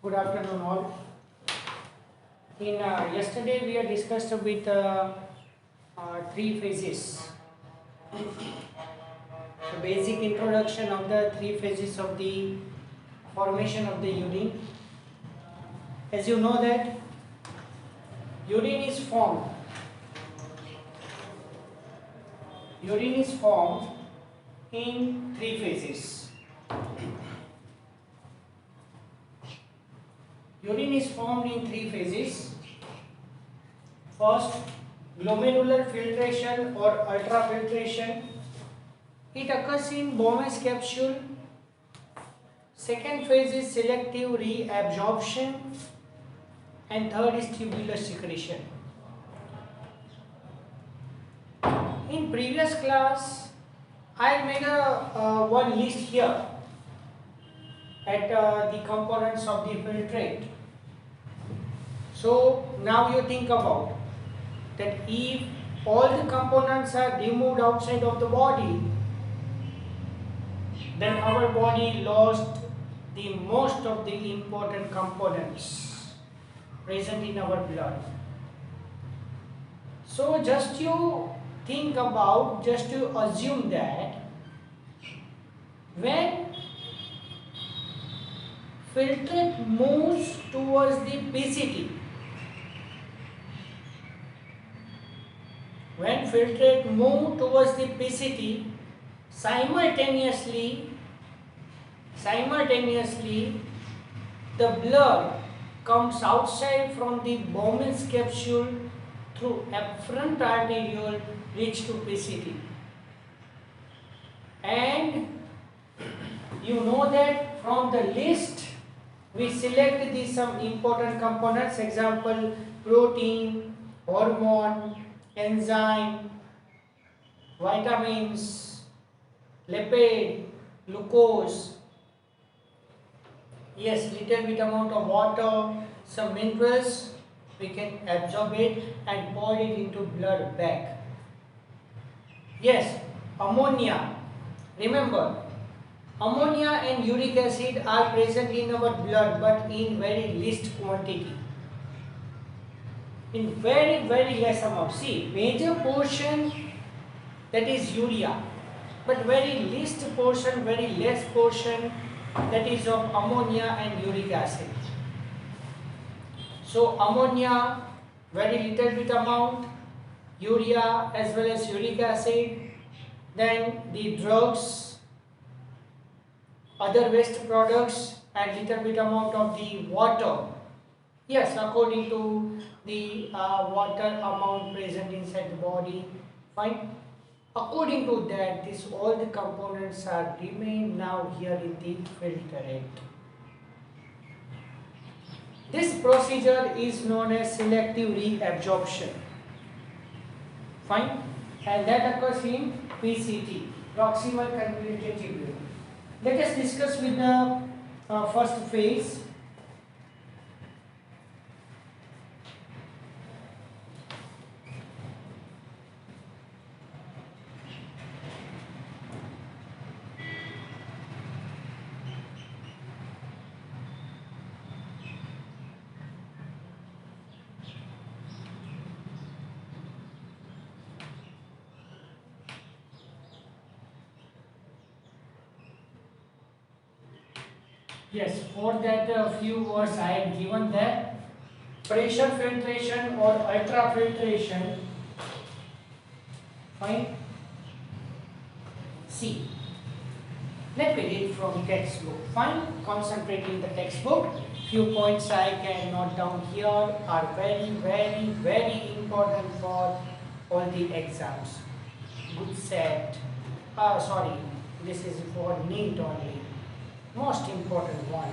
Good afternoon, all. In yesterday, we had discussed with three phases. The basic introduction of the three phases of the formation of the urine. As you know that urine is formed. Urine is formed in three phases. Urine is formed in three phases. First, glomerular filtration or ultrafiltration. It occurs in Bowman's capsule. Second phase is selective reabsorption, and third is tubular secretion. In previous class, I made one list here at the components of the filtrate. So now you think about that if all the components are removed outside of the body, then our body lost the most of the important components present in our blood. So just you think about, just to assume that when filtrate moves towards the PCT, when filtrate move towards the PCT, simultaneously the blood comes outside from the Bowman's capsule through afferent arteriole reach to PCT. And you know that from the list we select the some important components, example protein, hormone, enzyme, vitamins, lipid, glucose, yes, little bit amount of water, some minerals, we can absorb it and pour it into blood back. Yes, ammonia, remember, ammonia and uric acid are present in our blood but in very least quantity, in very less amount. See, major portion, that is urea, but very least portion, very less portion, that is of ammonia and uric acid. So ammonia, very little bit amount, urea as well as uric acid, then the drugs, other waste products, and little bit amount of the water. Yes, according to the water amount present inside the body, fine. According to that, this all the components are remain now here in the filtrate. This procedure is known as selective reabsorption, fine, and that occurs in PCT, proximal convoluted tubule. Let us discuss with the first phase. Yes, for that few words I had given that pressure filtration or ultrafiltration. Fine. See, let me read from textbook. Fine, concentrating the textbook. Few points I can note down here are very important for all the exams. Good set. Sorry, this is for NEET only. Most important one.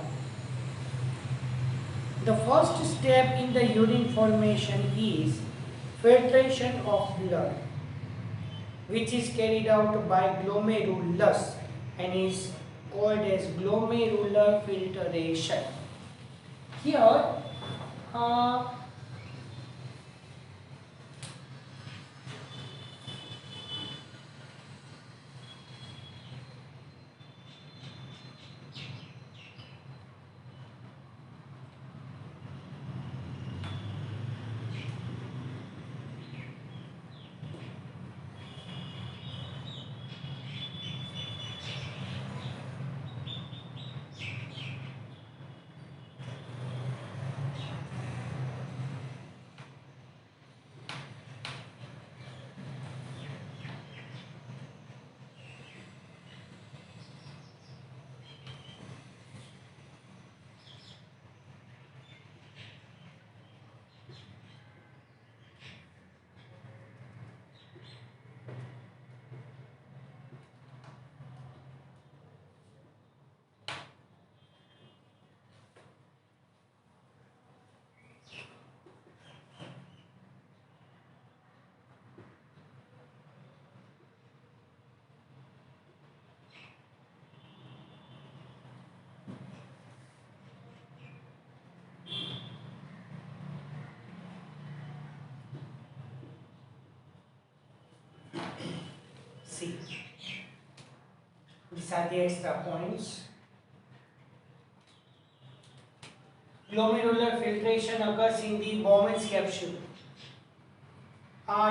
The first step in the urine formation is filtration of blood, which is carried out by glomerulus and is called as glomerular filtration. Here, See, these are the extra points. Glomerular filtration occurs in the Bowman's capsule.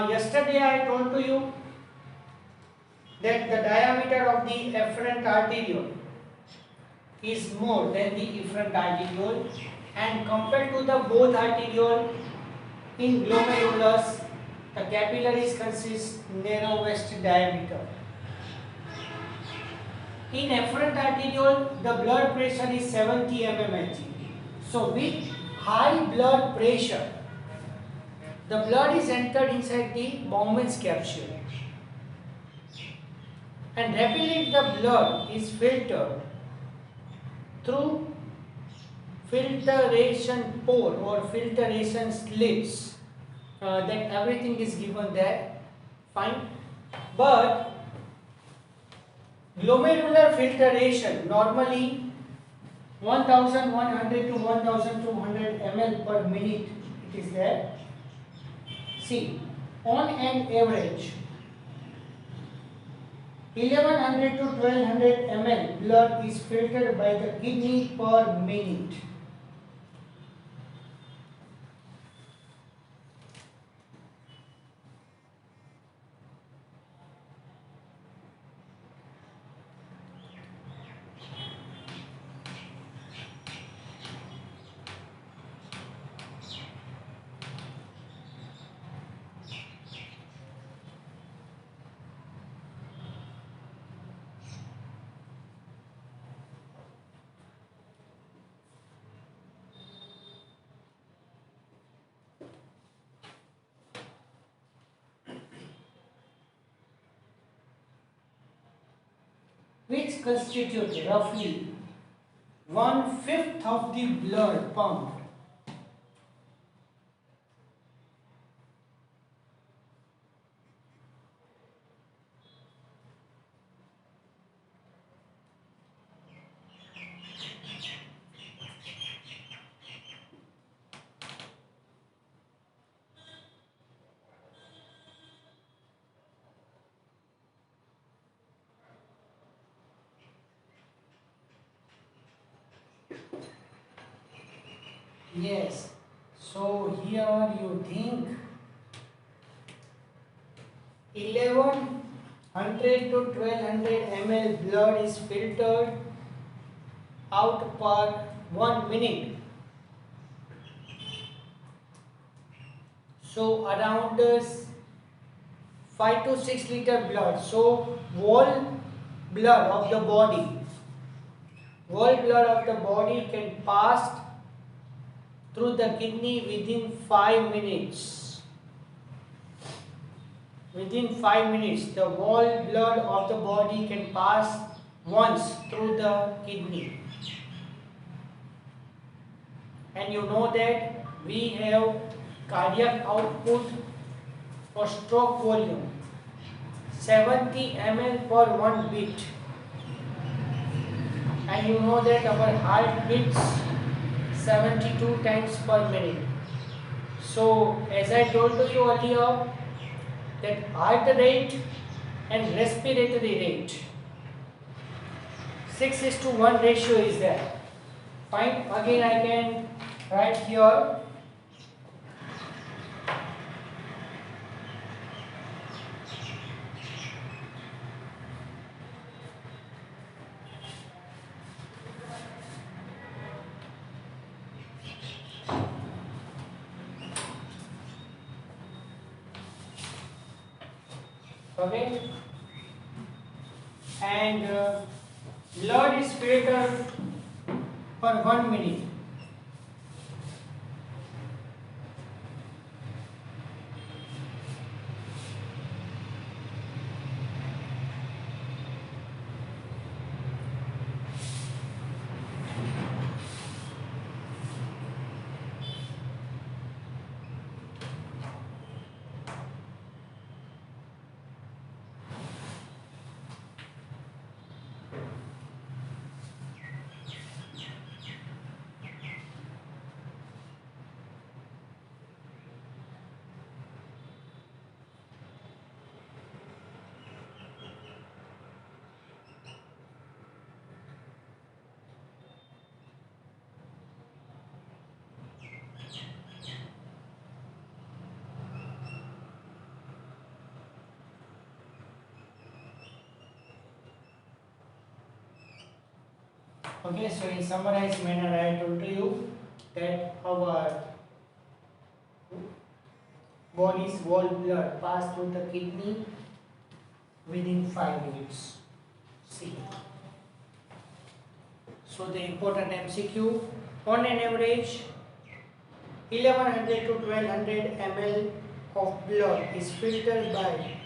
Yesterday I told to you that the diameter of the efferent arteriole is more than the efferent arteriole, and compared to the both arteriole in glomerulus, the capillaries consist narrowest diameter. In efferent arteriole, the blood pressure is 70 mmHg. So with high blood pressure, the blood is entered inside the Bowman's capsule, and rapidly the blood is filtered through filtration pore or filtration slits. That everything is given there, fine. But glomerular filtration normally 1100 to 1200 ml per minute it is there. See, on an average 1100 to 1200 ml blood is filtered by the kidney per minute. Which constitute roughly 1/5 of the blood pumped. Yes, so here you think 1100 to 1200 ml blood is filtered out per 1 minute. So around 5 to 6 liter blood. So whole blood of the body can pass through the kidney within 5 minutes. Within 5 minutes, the whole blood of the body can pass once through the kidney. And you know that we have cardiac output or stroke volume 70 ml per 1 beat. And you know that our heart beats 72 times per minute. So as I told to you earlier, that heart rate and respiratory rate 6:1 ratio is there. Fine. Again I can write here okay, and blood is filtered per 1 minute. Okay, so in summarized manner, I told to you that our body's whole blood pass through the kidney within 5 minutes. See. So the important MCQ, on an average 1100 to 1200 ml of blood is filtered by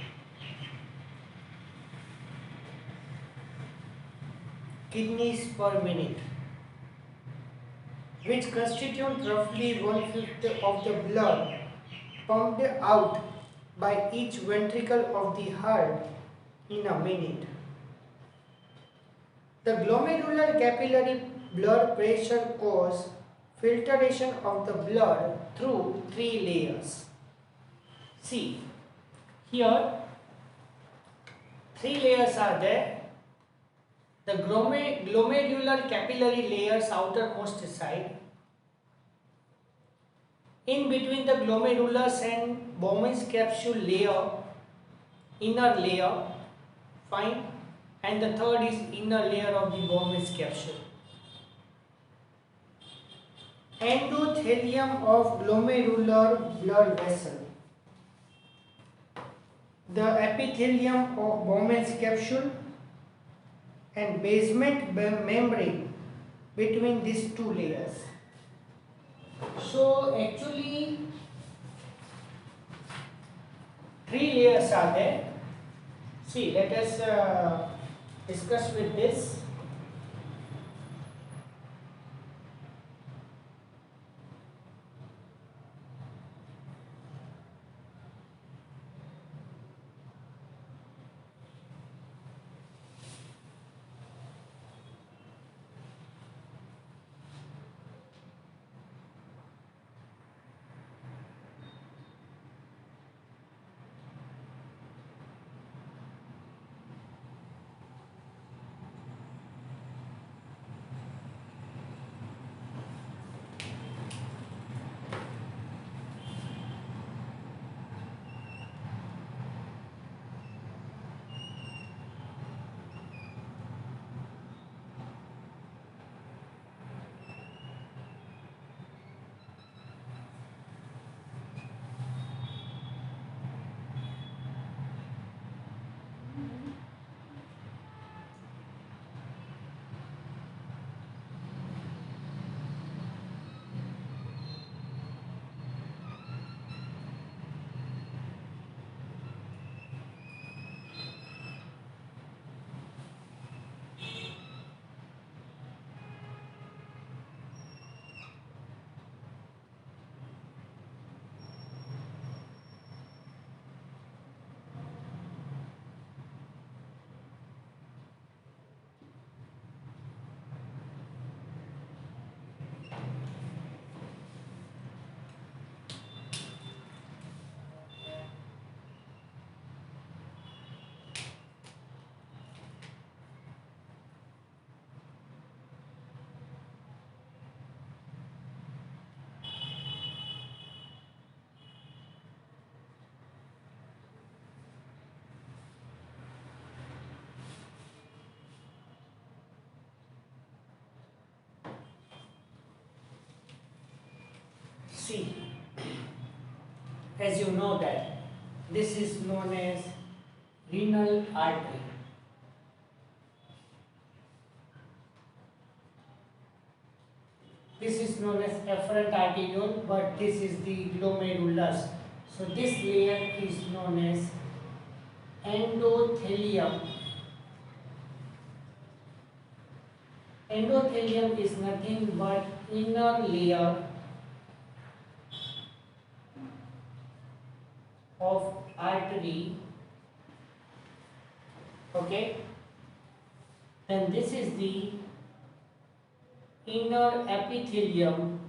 kidneys per minute, which constitute roughly 1/5 of the blood pumped out by each ventricle of the heart in a minute. The glomerular capillary blood pressure causes filtration of the blood through 3 layers. See, here 3 layers are there. The glomerular capillary layers outermost side. In between the glomerulus and Bowman's capsule layer, inner layer, fine, and the third is inner layer of the Bowman's capsule. Endothelium of glomerular blood vessel. The epithelium of Bowman's capsule and basement membrane between these 2 layers. So actually 3 layers are there. See, let us discuss with this. See, as you know that this is known as renal artery. This is known as afferent arteriole, but this is the glomerulus. So this layer is known as endothelium. Endothelium is nothing but inner layer of artery. Okay, then this is the inner epithelium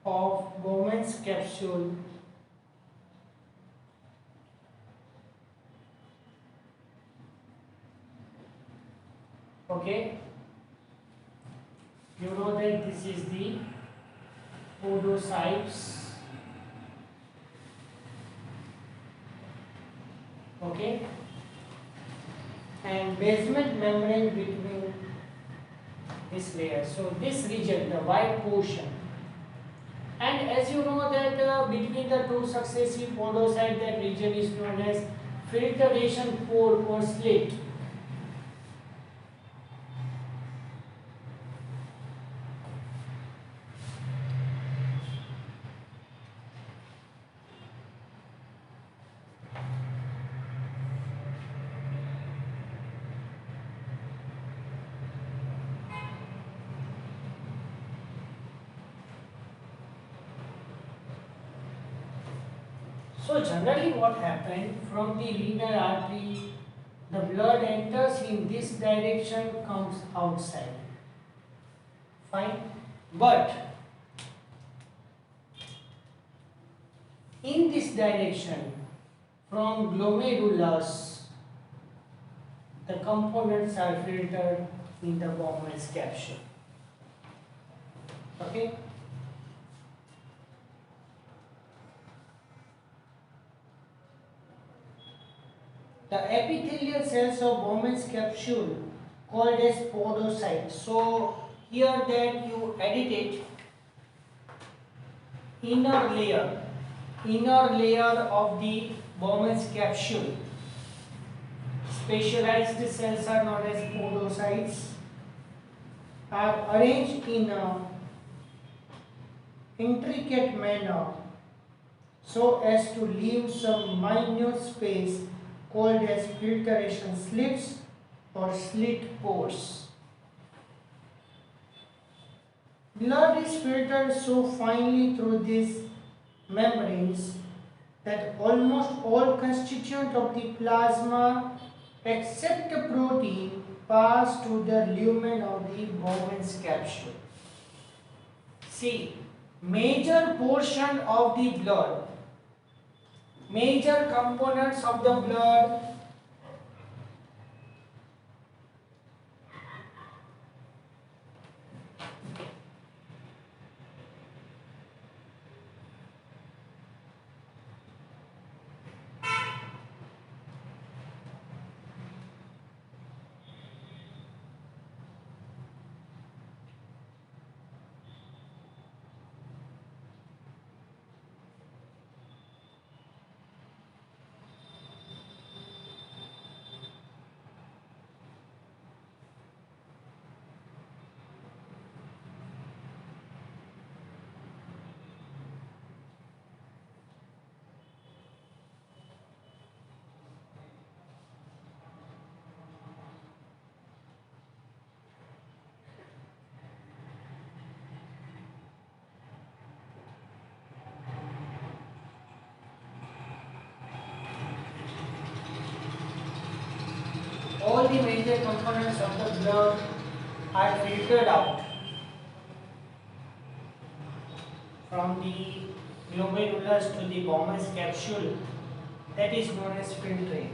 of Bowman's capsule Okay, you know that this is the podocytes Okay, and basement membrane between this layer. So this region, the white portion, and as you know that between the two successive podocytes, that region is known as filtration pore or slit. So generally what happened, from the renal artery, the blood enters in this direction, comes outside. Fine. But in this direction, from glomerulus, the components are filtered in the Bowman's capsule. Okay. The epithelial cells of Bowman's capsule called as podocytes. So here that you edit it, inner layer of the Bowman's capsule. Specialized cells are known as podocytes, are arranged in a intricate manner so as to leave some minute space called as filtration slits or slit pores. Blood is filtered so finely through these membranes that almost all constituents of the plasma except the protein pass to the lumen of the Bowman's capsule. See, major portion of the blood, major components of the blood all the major components of the blood are filtered out from the glomerulus to the Bowman's capsule, that is known as filtrate.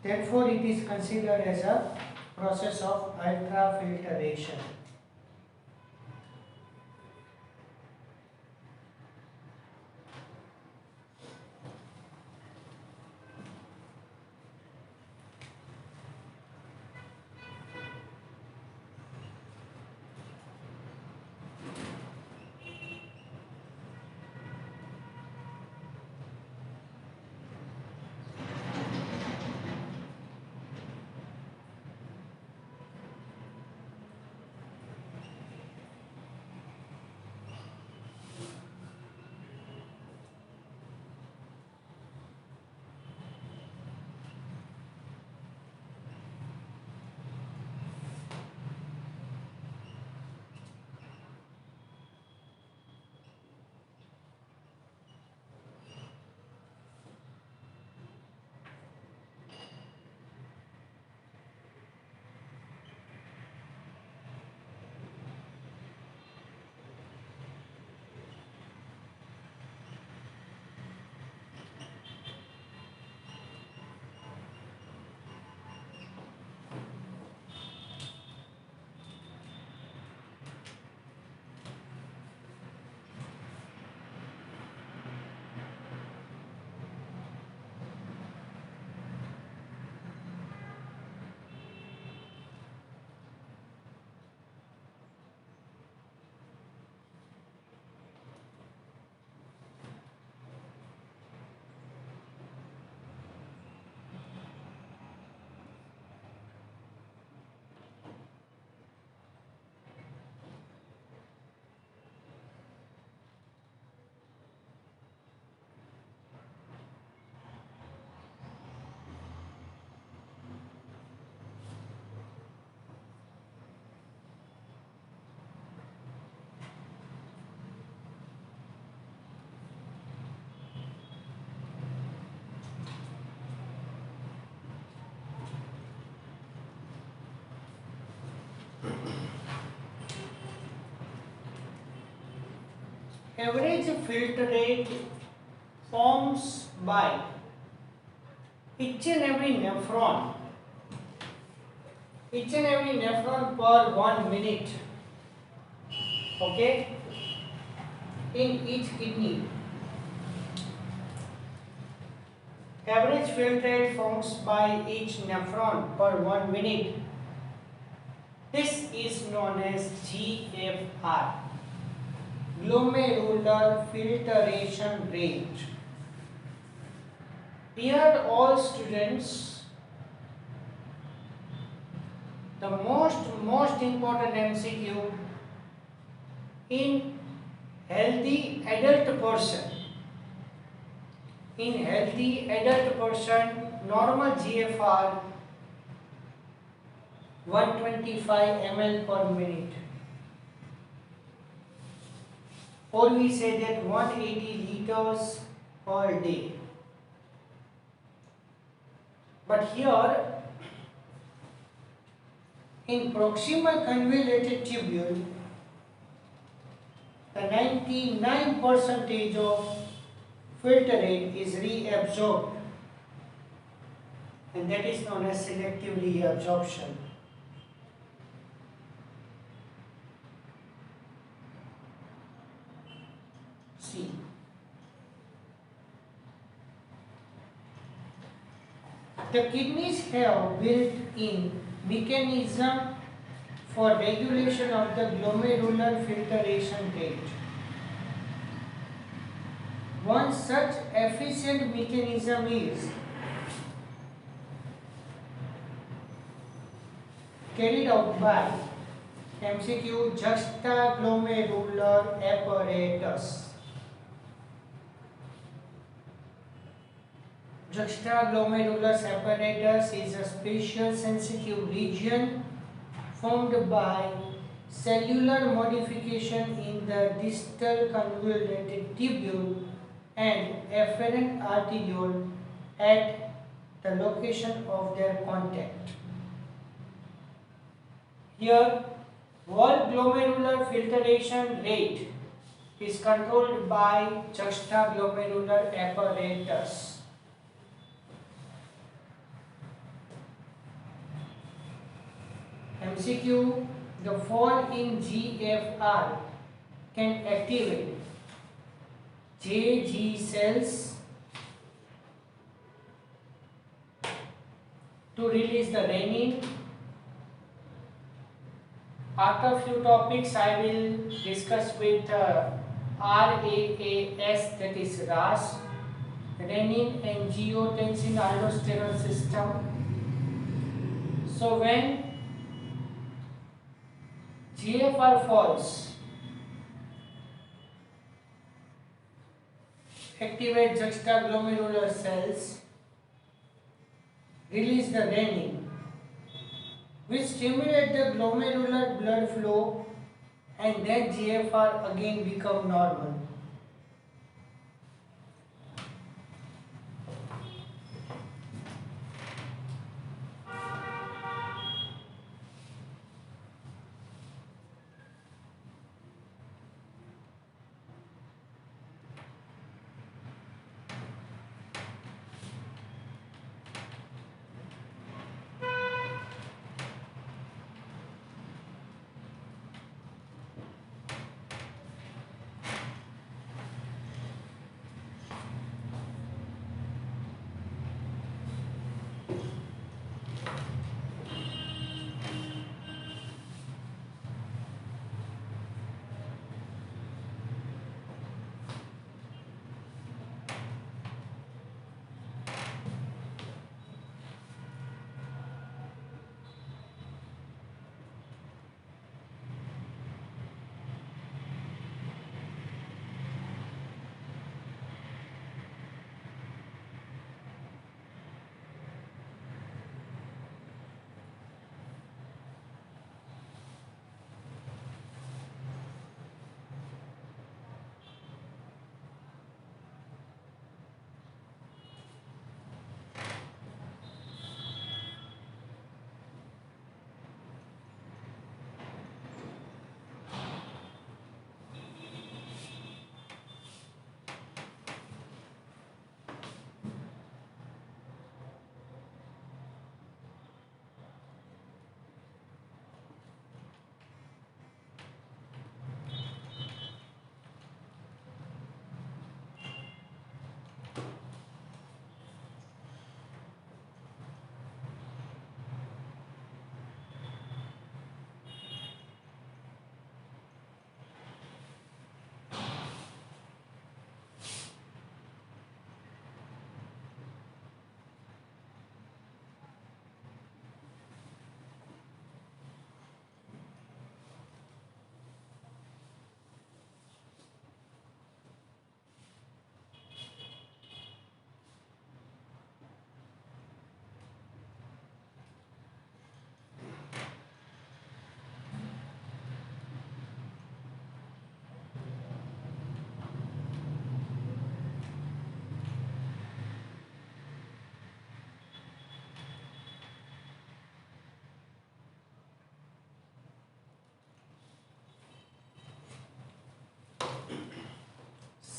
Therefore, it is considered as a process of ultrafiltration. average filter rate forms by each and every nephron per 1 minute, okay, in each kidney. Average filter rate forms by each nephron per 1 minute. This is known as GFR, glomerular filtration rate. Dear all students, the most important MCQ in healthy adult person. In healthy adult person, normal GFR 125 ml per minute, or we say that 180 liters per day. But here in proximal convoluted tubule, the 99% of filter rate is reabsorbed, and that is known as selective reabsorption. See, the kidneys have built-in mechanism for regulation of the glomerular filtration rate. One such efficient mechanism is carried out by MCQ juxtaglomerular apparatus. Juxtaglomerular apparatus is a special sensitive region formed by cellular modification in the distal convoluted tubule and afferent arteriole at the location of their contact. Here, wall glomerular filtration rate is controlled by juxtaglomerular apparatus. MCQ, the fall in GFR can activate JG cells to release the renin. After few topics I will discuss with RAAS, that is RAS, renin, angiotensin aldosterone system. So when GFR falls, activate juxtaglomerular cells, release the renin, which stimulate the glomerular blood flow, and then GFR again become normal.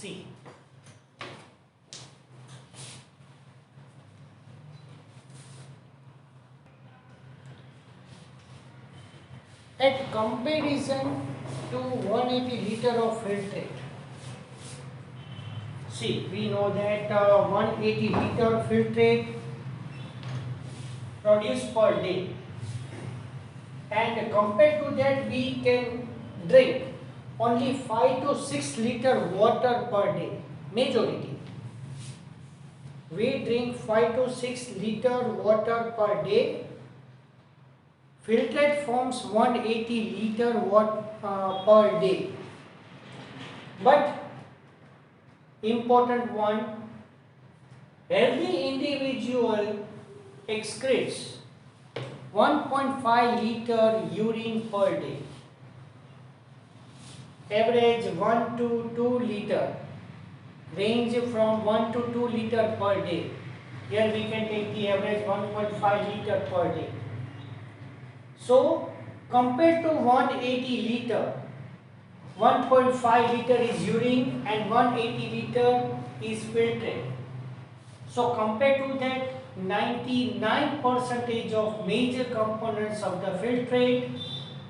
See, at comparison to 180 liter of filtrate, see, we know that 180 liter filtrate produced per day, and compared to that we can drink only 5 to 6 liter water per day. Majority, we drink 5 to 6 liter water per day. Filtrate forms 180 liter water per day. But important one, healthy individual excretes 1.5 liter urine per day. Average 1 to 2 liter, range from 1 to 2 liter per day. Here we can take the average 1.5 liter per day. So compared to 180 liter, 1.5 liter is urine and 180 liter is filtrate. So compared to that, 99% of major components of the filtrate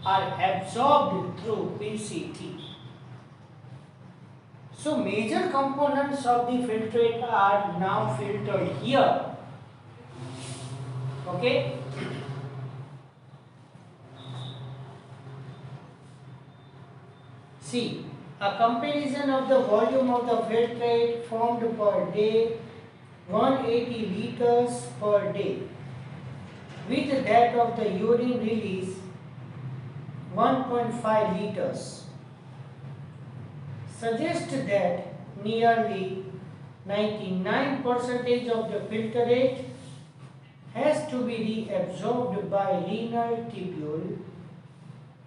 are absorbed through PCT. So major components of the filtrate are now filtered here. Okay. See, a comparison of the volume of the filtrate formed per day, 180 liters per day, with that of the urine release, 1.5 liters, suggests that nearly 99% of the filtrate has to be reabsorbed by renal tubule.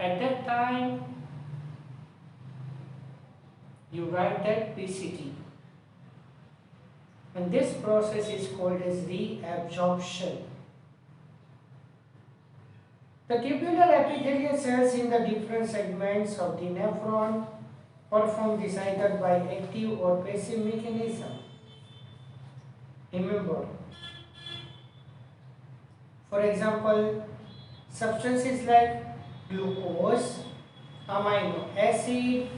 At that time, you write that PCT. And this process is called as reabsorption. The tubular epithelial cells in the different segments of the nephron perform this either by active or passive mechanism. Remember, for example, substances like glucose, amino acid,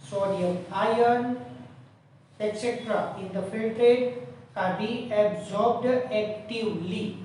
sodium ion, etc. in the filtrate are reabsorbed actively.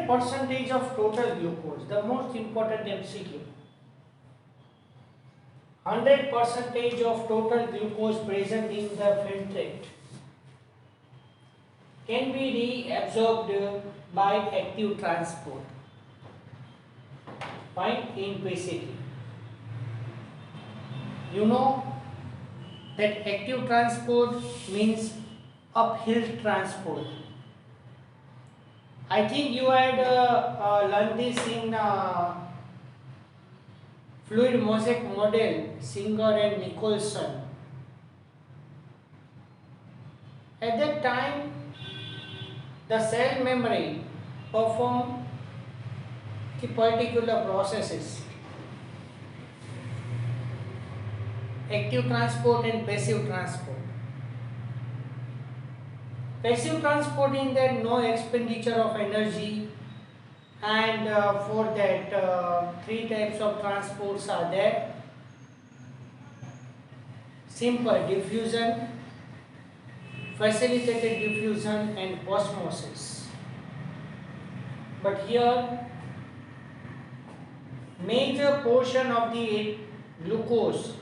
Percentage of total glucose, the most important MCQ. 100% of total glucose present in the filtrate can be reabsorbed by active transport. Point in basically. You know that active transport means uphill transport. I think you had learned this in fluid mosaic model, Singer and Nicholson. At that time, the cell membrane perform the particular processes, active transport and passive transport. Passive transport in that no expenditure of energy, and for that three types of transports are there: simple diffusion, facilitated diffusion, and osmosis. But here major portion of the glucose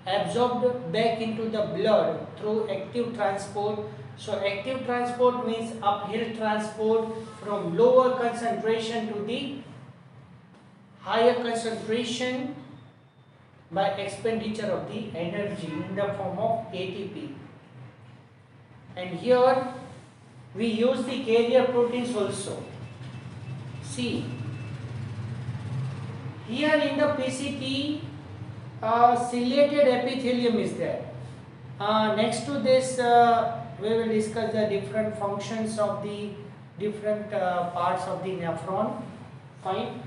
absorbed back into the blood through active transport. So active transport means uphill transport from lower concentration to the higher concentration by expenditure of the energy in the form of ATP. And here we use the carrier proteins also. See, here in the PCT, ciliated epithelium is there. Next to this, we will discuss the different functions of the different parts of the nephron. Fine.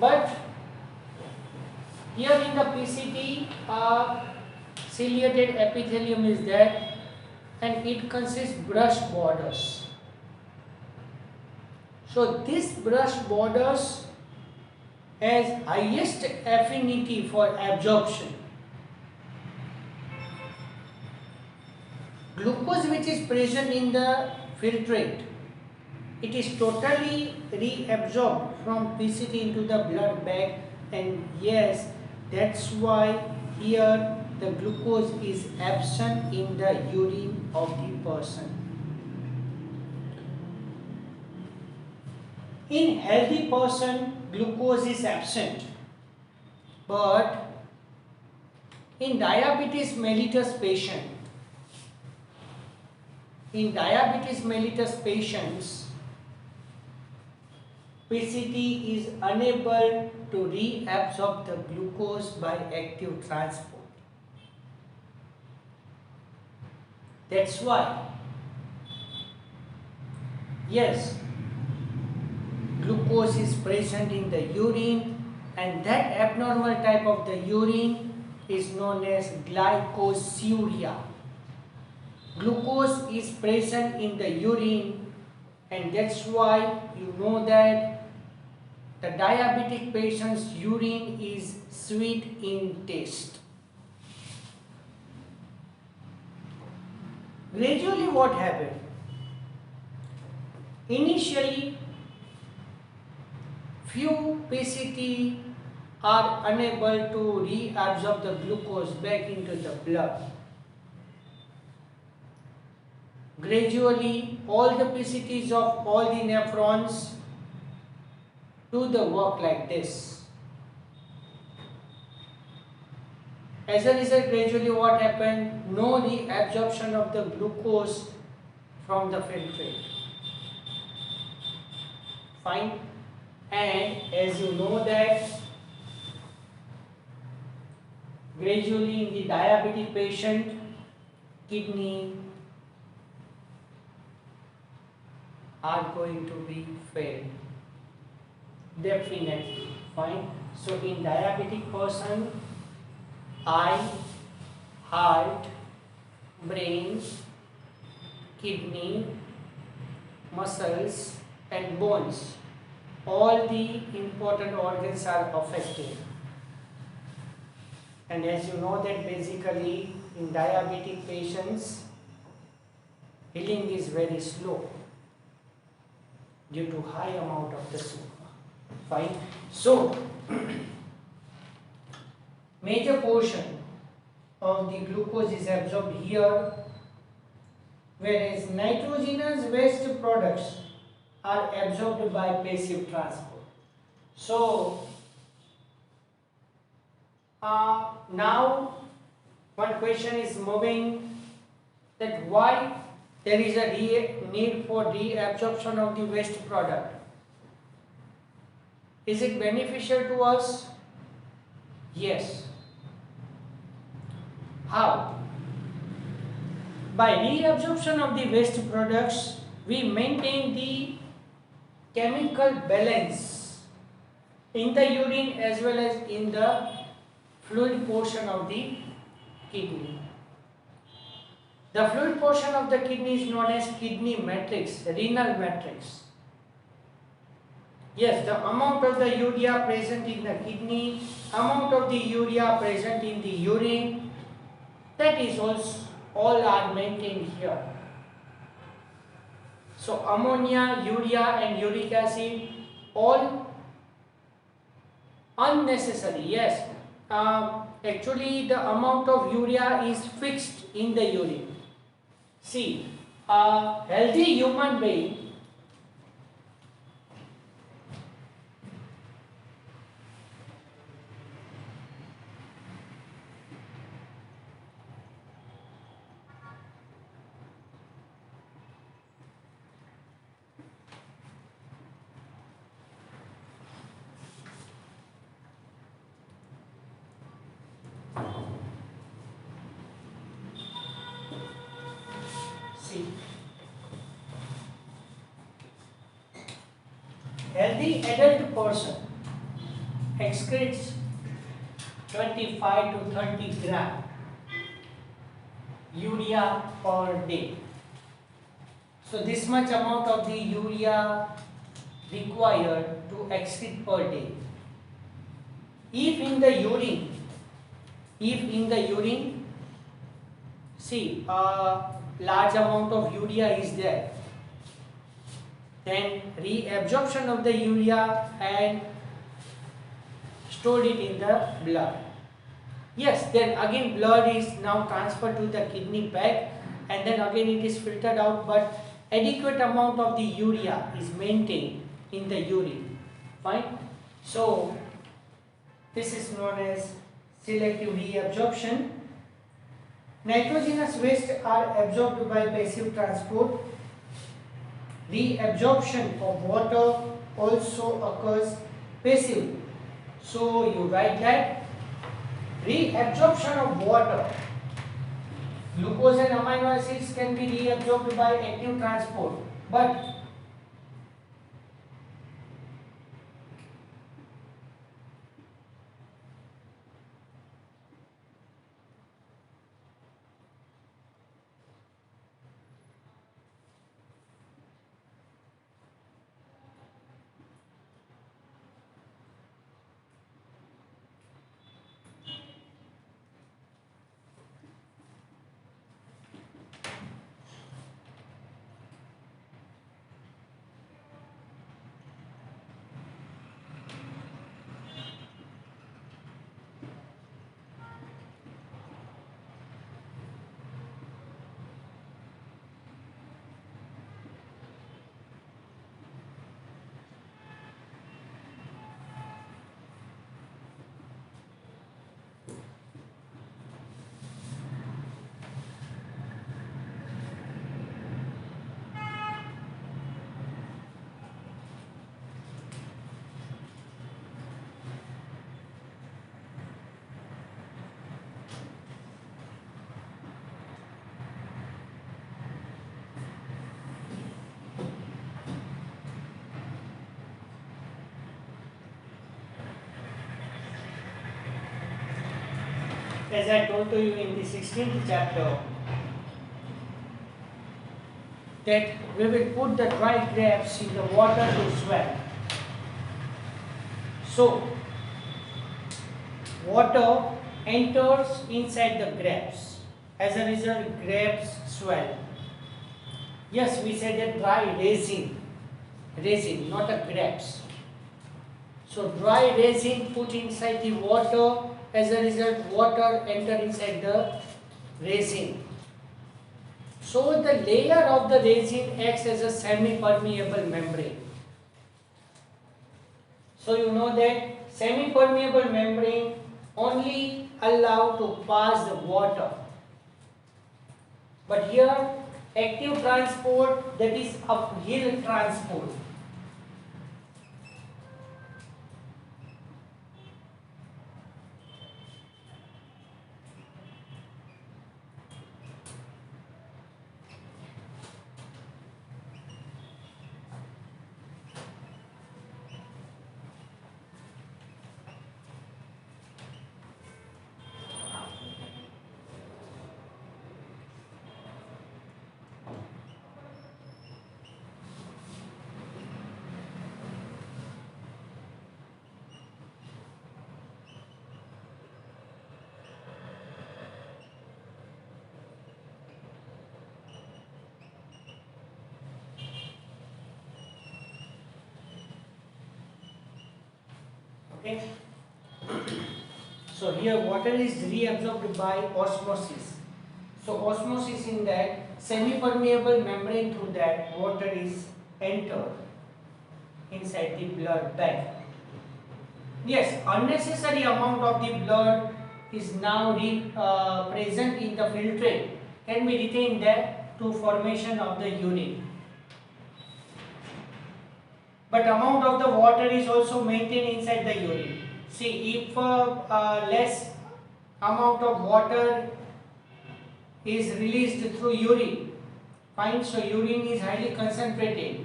But here in the PCT, ciliated epithelium is there, and it consists brush borders. So this brush borders has highest affinity for absorption. Glucose which is present in the filtrate, it is totally reabsorbed from PCT into the blood bag, and yes, that's why here the glucose is absent in the urine of the person. In healthy person, glucose is absent, but in diabetes mellitus patient, patients, PCT is unable to reabsorb the glucose by active transport. That's why, yes, glucose is present in the urine, and that abnormal type of the urine is known as glycosuria. Glucose is present in the urine, and that's why you know that the diabetic patient's urine is sweet in taste. Gradually what happened? Initially, few PCT are unable to reabsorb the glucose back into the blood. Gradually, all the PCTs of all the nephrons do the work like this. As a result, gradually what happened? No reabsorption of the glucose from the filtrate. Fine. And as you know that gradually in the diabetic patient, kidney are going to be failed. Definitely. Fine. So in diabetic person, eye, heart, brain, kidney, muscles and bones, all the important organs are affected. And as you know that basically in diabetic patients, healing is very slow due to high amount of the sugar. Fine. So major portion of the glucose is absorbed here, whereas nitrogenous waste products are absorbed by passive transport. So now one question is moving, that why there is a need for reabsorption of the waste product. Is it beneficial to us? Yes. How? By reabsorption of the waste products, we maintain the chemical balance in the urine as well as in the fluid portion of the kidney. The fluid portion of the kidney is known as kidney matrix, renal matrix. Yes, the amount of the urea present in the kidney, amount of the urea present in the urine, that is also all are maintained here. So ammonia, urea and uric acid, all unnecessary. Yes, actually the amount of urea is fixed in the urine. See, a healthy human being see, healthy adult person excretes 25 to 30 gram urea per day. So this much amount of the urea required to excrete per day. If in the urine, see, a large amount of urea is there, then reabsorption of the urea and stored it in the blood. Yes, then again blood is now transferred to the kidney bag and then again it is filtered out, but adequate amount of the urea is maintained in the urine. Fine. So this is known as selective reabsorption. Nitrogenous waste are absorbed by passive transport. Reabsorption of water also occurs passively. So you write that reabsorption of water, glucose and amino acids can be reabsorbed by active transport, but as I told to you in the 16th chapter, that we will put the dry grapes in the water to swell. So, water enters inside the grapes. As a result, grapes swell. Yes, we said that dry resin, not a grapes. So, dry resin put inside the water. As a result, water enter inside the resin. So the layer of the resin acts as a semi-permeable membrane. So you know that semi-permeable membrane only allow to pass the water. But here active transport, that is uphill transport. Okay. So here water is reabsorbed by osmosis. So osmosis in that semi-permeable membrane, through that water is entered inside the blood bag. Yes, unnecessary amount of the blood is now present in the filtrate, can be retained there to formation of the urine. But amount of the water is also maintained inside the urine. See, if less amount of water is released through urine, fine, so urine is highly concentrated,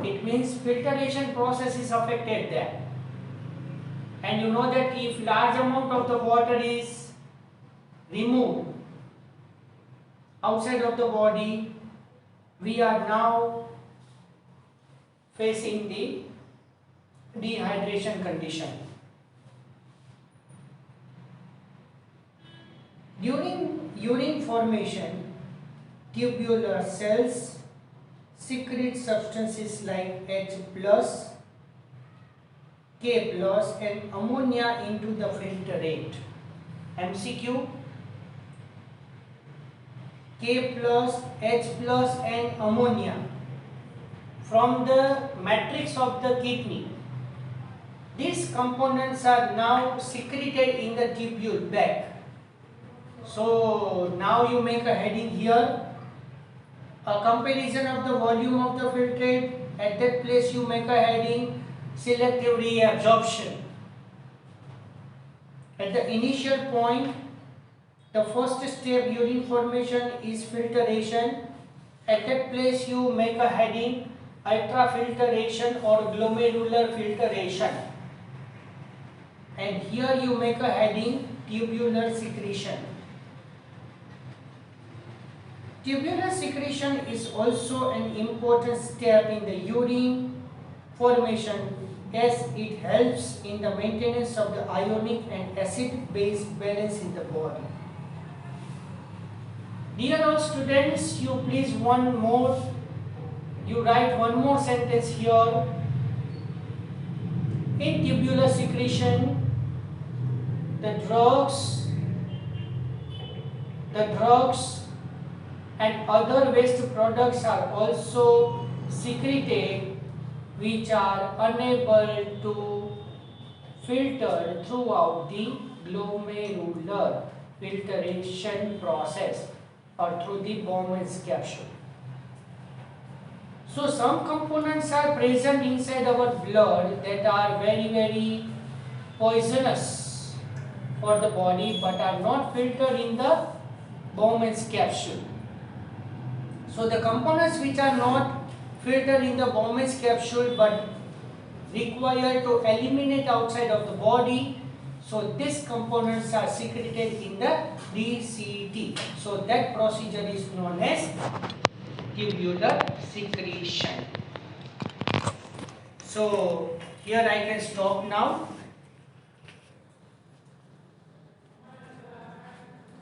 it means filtration process is affected there. And you know that if large amount of the water is removed outside of the body, we are now facing the dehydration condition. During urine formation, tubular cells secrete substances like H plus, K plus and ammonia into the filtrate. MCQ: K plus, H plus and ammonia from the matrix of the kidney. These components are now secreted in the tubule bag. So now you make a heading here, a comparison of the volume of the filtrate. At that place you make a heading, selective reabsorption. At the initial point, the first step urine formation is filtration. At that place you make a heading, ultrafiltration or glomerular filtration. And here you make a heading, tubular secretion. Tubular secretion is also an important step in the urine formation, as it helps in the maintenance of the ionic and acid-base balance in the body. Dear all students, you please you write one more sentence here. In tubular secretion, the drugs and other waste products are also secreted, which are unable to filter throughout the glomerular filtration process or through the Bowman's capsule. So some components are present inside our blood that are very, very poisonous for the body, but are not filtered in the Bowman's capsule. So the components which are not filtered in the Bowman's capsule but required to eliminate outside of the body, so these components are secreted in the DCT. So that procedure is known as tubular secretion. So here I can stop now.